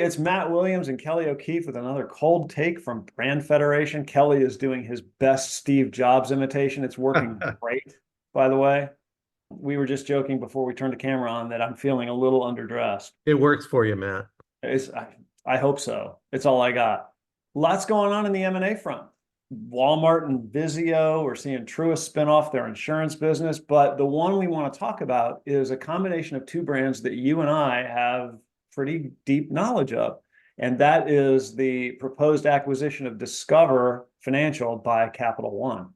It's Matt Williams and Kelly O'Keefe with another cold take from Brand Federation. Kelly is doing his best Steve Jobs imitation. It's working great, by the way. We were just joking before we turned the camera on that I'm feeling a little underdressed. It works for you, Matt. I hope so. It's all I got. Lots going on in the M&A front. Walmart and Vizio, we're seeing Truist spin off their insurance business. But the one we want to talk about is a combination of two brands that you and I have pretty deep knowledge of. And that is the proposed acquisition of Discover Financial by Capital One.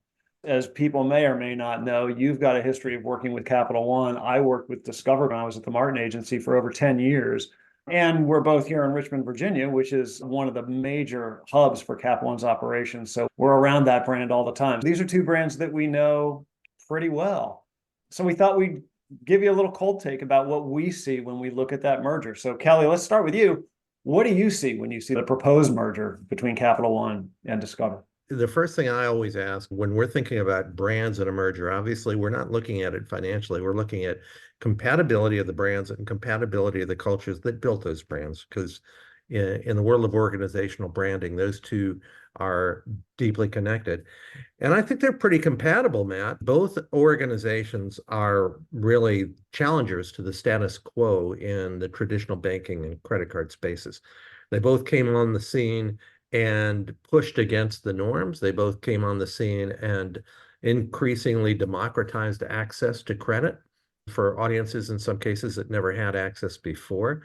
As people may or may not know, you've got a history of working with Capital One. I worked with Discover when I was at the Martin Agency for over 10 years. And we're both here in Richmond, Virginia, which is one of the major hubs for Capital One's operations. So we're around that brand all the time. These are two brands that we know pretty well. So we thought we'd give you a little cold take about what we see when we look at that merger. So Kelly, let's start with you. What do you see when you see the proposed merger between Capital One and Discover? The first thing I always ask when we're thinking about brands in a merger, obviously we're not looking at it financially. We're looking at compatibility of the brands and compatibility of the cultures that built those brands. Because in the world of organizational branding, those two are deeply connected. And I think they're pretty compatible, Matt. Both organizations are really challengers to the status quo in the traditional banking and credit card spaces. They both came on the scene and pushed against the norms. They both came on the scene and increasingly democratized access to credit for audiences in some cases that never had access before.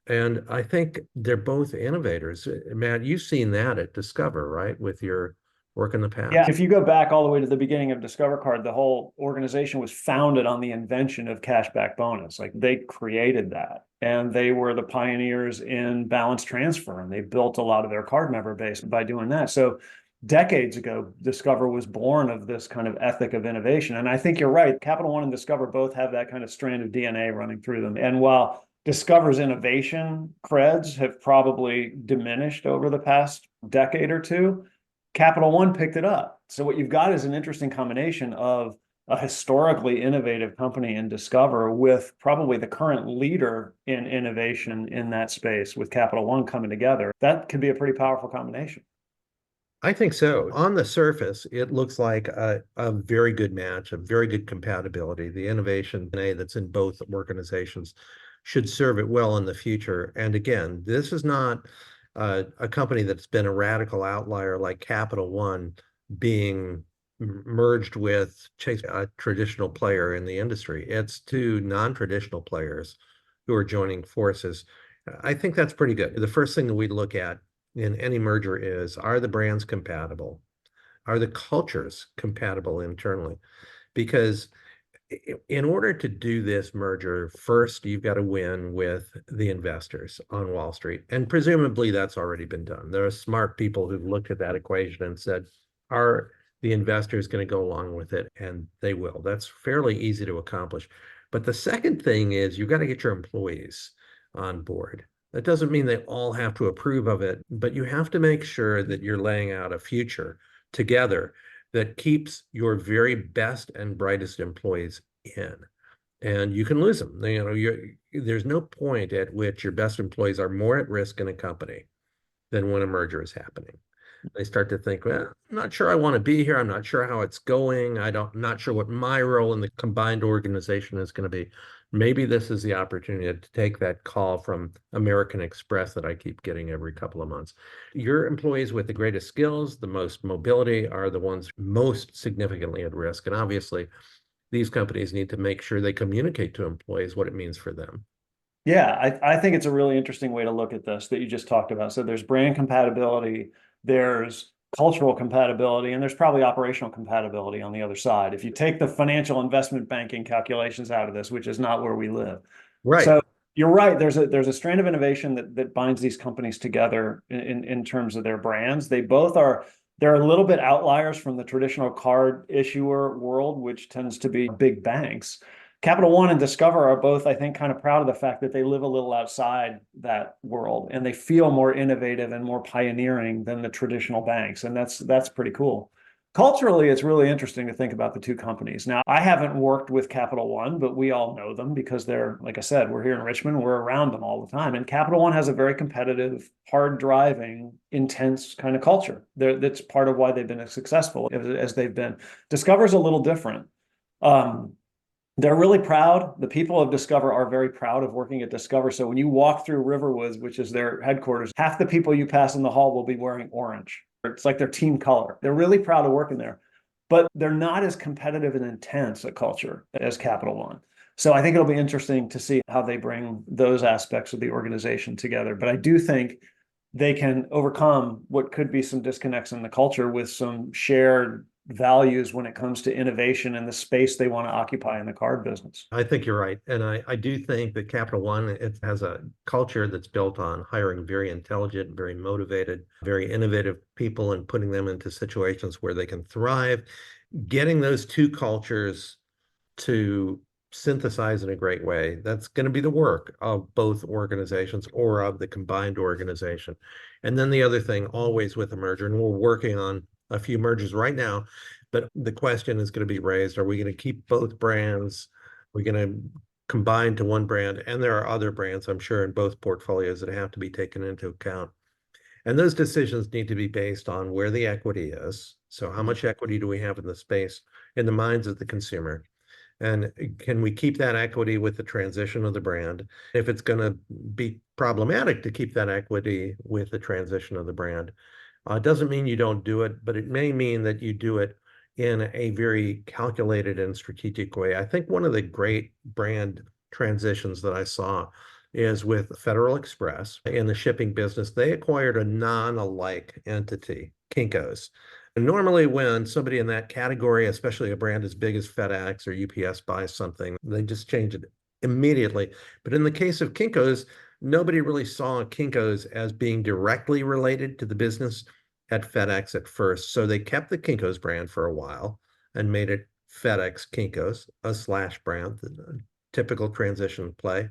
And I think they're both innovators. Matt, you've seen that at Discover, right? With your work in the past. Yeah, if you go back all the way to the beginning of Discover Card, the whole organization was founded on the invention of cashback bonus. Like they created that. And they were the pioneers in balance transfer. And they built a lot of their card member base by doing that. So decades ago, Discover was born of this kind of ethic of innovation. And I think you're right. Capital One and Discover both have that kind of strand of DNA running through them. And while Discover's innovation creds have probably diminished over the past decade or two, Capital One picked it up. So what you've got is an interesting combination of a historically innovative company in Discover with probably the current leader in innovation in that space with Capital One coming together. That could be a pretty powerful combination. I think so. On the surface, it looks like a very good match, a very good compatibility. The innovation that's in both organizations should serve it well in the future. And again, this is not a company that's been a radical outlier like Capital One being merged with Chase, a traditional player in the industry. It's two non-traditional players who are joining forces. I think that's pretty good. The first thing that we look at in any merger is, are the brands compatible? Are the cultures compatible internally? Because in order to do this merger, first, you've got to win with the investors on Wall Street. And presumably that's already been done. There are smart people who've looked at that equation and said, are the investors going to go along with it? And they will. That's fairly easy to accomplish. But the second thing is you've got to get your employees on board. That doesn't mean they all have to approve of it, but you have to make sure that you're laying out a future together that keeps your very best and brightest employees in. And you can lose them. There's no point at which your best employees are more at risk in a company than when a merger is happening. They start to think, well, I'm not sure I want to be here. I'm not sure how it's going. I'm not sure what my role in the combined organization is going to be. Maybe this is the opportunity to take that call from American Express that I keep getting every couple of months. Your employees with the greatest skills, the most mobility, are the ones most significantly at risk. And obviously, these companies need to make sure they communicate to employees what it means for them. Yeah, I think it's a really interesting way to look at this that you just talked about. So there's brand compatibility, there's cultural compatibility, and there's probably operational compatibility on the other side. If you take the financial investment banking calculations out of this, which is not where we live. Right. So you're right. There's a strand of innovation that binds these companies together in terms of their brands. They're a little bit outliers from the traditional card issuer world, which tends to be big banks. Capital One and Discover are both, I think, kind of proud of the fact that they live a little outside that world and they feel more innovative and more pioneering than the traditional banks. And that's pretty cool. Culturally, it's really interesting to think about the two companies. Now, I haven't worked with Capital One, but we all know them because they're, like I said, we're here in Richmond, we're around them all the time. And Capital One has a very competitive, hard driving, intense kind of culture. That's part of why they've been as successful as they've been. Discover's a little different. Um, they're really proud. The people of Discover are very proud of working at Discover. So when you walk through Riverwoods, which is their headquarters, half the people you pass in the hall will be wearing orange. It's like their team color. They're really proud of working there, but they're not as competitive and intense a culture as Capital One. So I think it'll be interesting to see how they bring those aspects of the organization together. But I do think they can overcome what could be some disconnects in the culture with some shared values when it comes to innovation and the space they want to occupy in the card business. I think you're right. And I do think that Capital One, it has a culture that's built on hiring very intelligent, very motivated, very innovative people and putting them into situations where they can thrive. Getting those two cultures to synthesize in a great way, that's going to be the work of both organizations or of the combined organization. And then the other thing, always with a merger, and we're working on a few mergers right now, but the question is going to be raised, are we going to keep both brands? We're going to combine to one brand, and there are other brands, I'm sure, in both portfolios that have to be taken into account. And those decisions need to be based on where the equity is. So how much equity do we have in the space, in the minds of the consumer? And can we keep that equity with the transition of the brand? If it's going to be problematic to keep that equity with the transition of the brand, it doesn't mean you don't do it, but it may mean that you do it in a very calculated and strategic way. I think one of the great brand transitions that I saw is with Federal Express in the shipping business. They acquired a non-alike entity, Kinkos. And normally when somebody in that category, especially a brand as big as FedEx or UPS buys something, they just change it immediately. But in the case of Kinkos, nobody really saw Kinkos as being directly related to the business at FedEx at first. So they kept the Kinkos brand for a while and made it FedEx Kinkos, a slash brand, the typical transition play.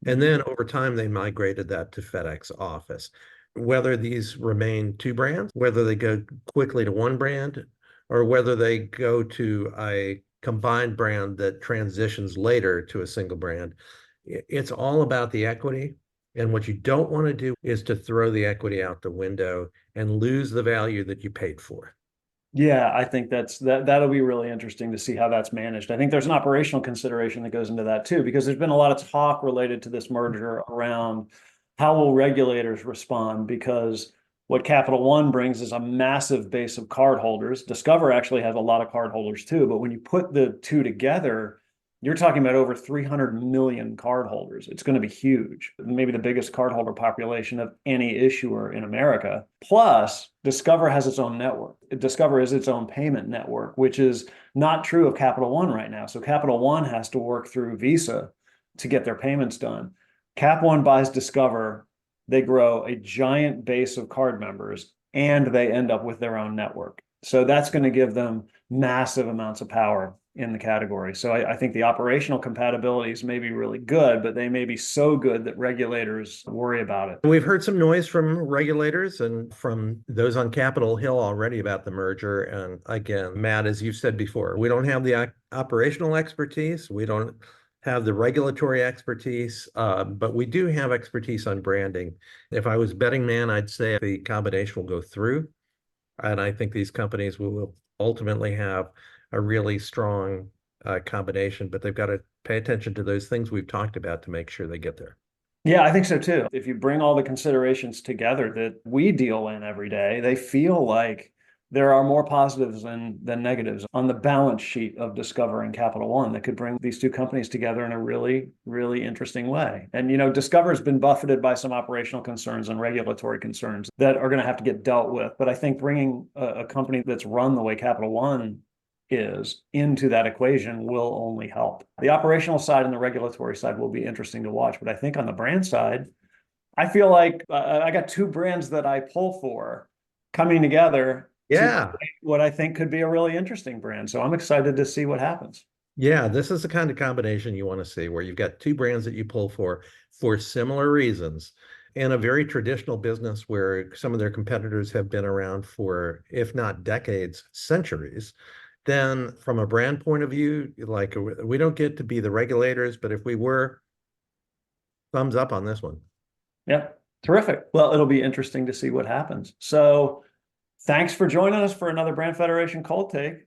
And then over time, they migrated that to FedEx Office. Whether these remain two brands, whether they go quickly to one brand, or whether they go to a combined brand that transitions later to a single brand, it's all about the equity. And what you don't want to do is to throw the equity out the window and lose the value that you paid for. Yeah, I think that'll be really interesting to see how that's managed. I think there's an operational consideration that goes into that too, because there's been a lot of talk related to this merger around how will regulators respond, because what Capital One brings is a massive base of cardholders. Discover actually has a lot of cardholders too, but when you put the two together, you're talking about over 300 million cardholders. It's going to be huge, maybe the biggest cardholder population of any issuer in America. Plus, Discover has its own network. Discover is its own payment network, which is not true of Capital One right now. So Capital One has to work through Visa to get their payments done. Cap One buys Discover, they grow a giant base of card members, and they end up with their own network. So that's going to give them massive amounts of power in the category. So I think the operational compatibilities may be really good, but they may be so good that regulators worry about it. We've heard some noise from regulators and from those on Capitol Hill already about the merger. And again, Matt, as you've said before, we don't have the operational expertise. We don't have the regulatory expertise, but we do have expertise on branding. If I was betting man, I'd say the combination will go through. And I think these companies will ultimately have a really strong combination, but they've got to pay attention to those things we've talked about to make sure they get there. Yeah, I think so too. If you bring all the considerations together that we deal in every day, they feel like there are more positives than negatives on the balance sheet of Discover and Capital One that could bring these two companies together in a really, really interesting way. And, Discover's been buffeted by some operational concerns and regulatory concerns that are going to have to get dealt with. But I think bringing a company that's run the way Capital One is into that equation will only help. The operational side and the regulatory side will be interesting to watch. But I think on the brand side, I feel like I got two brands that I pull for coming together Yeah. to what I think could be a really interesting brand. So I'm excited to see what happens. Yeah, this is the kind of combination you want to see where you've got two brands that you pull for similar reasons. and a very traditional business where some of their competitors have been around for, if not decades, centuries, then from a brand point of view, like we don't get to be the regulators, but if we were, thumbs up on this one. Yeah, terrific. Well, it'll be interesting to see what happens. So thanks for joining us for another Brand Federation Cold Take.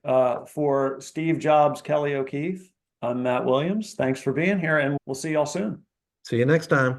For Steve Jobs, Kelly O'Keefe, I'm Matt Williams. Thanks for being here, and we'll see y'all soon. See you next time.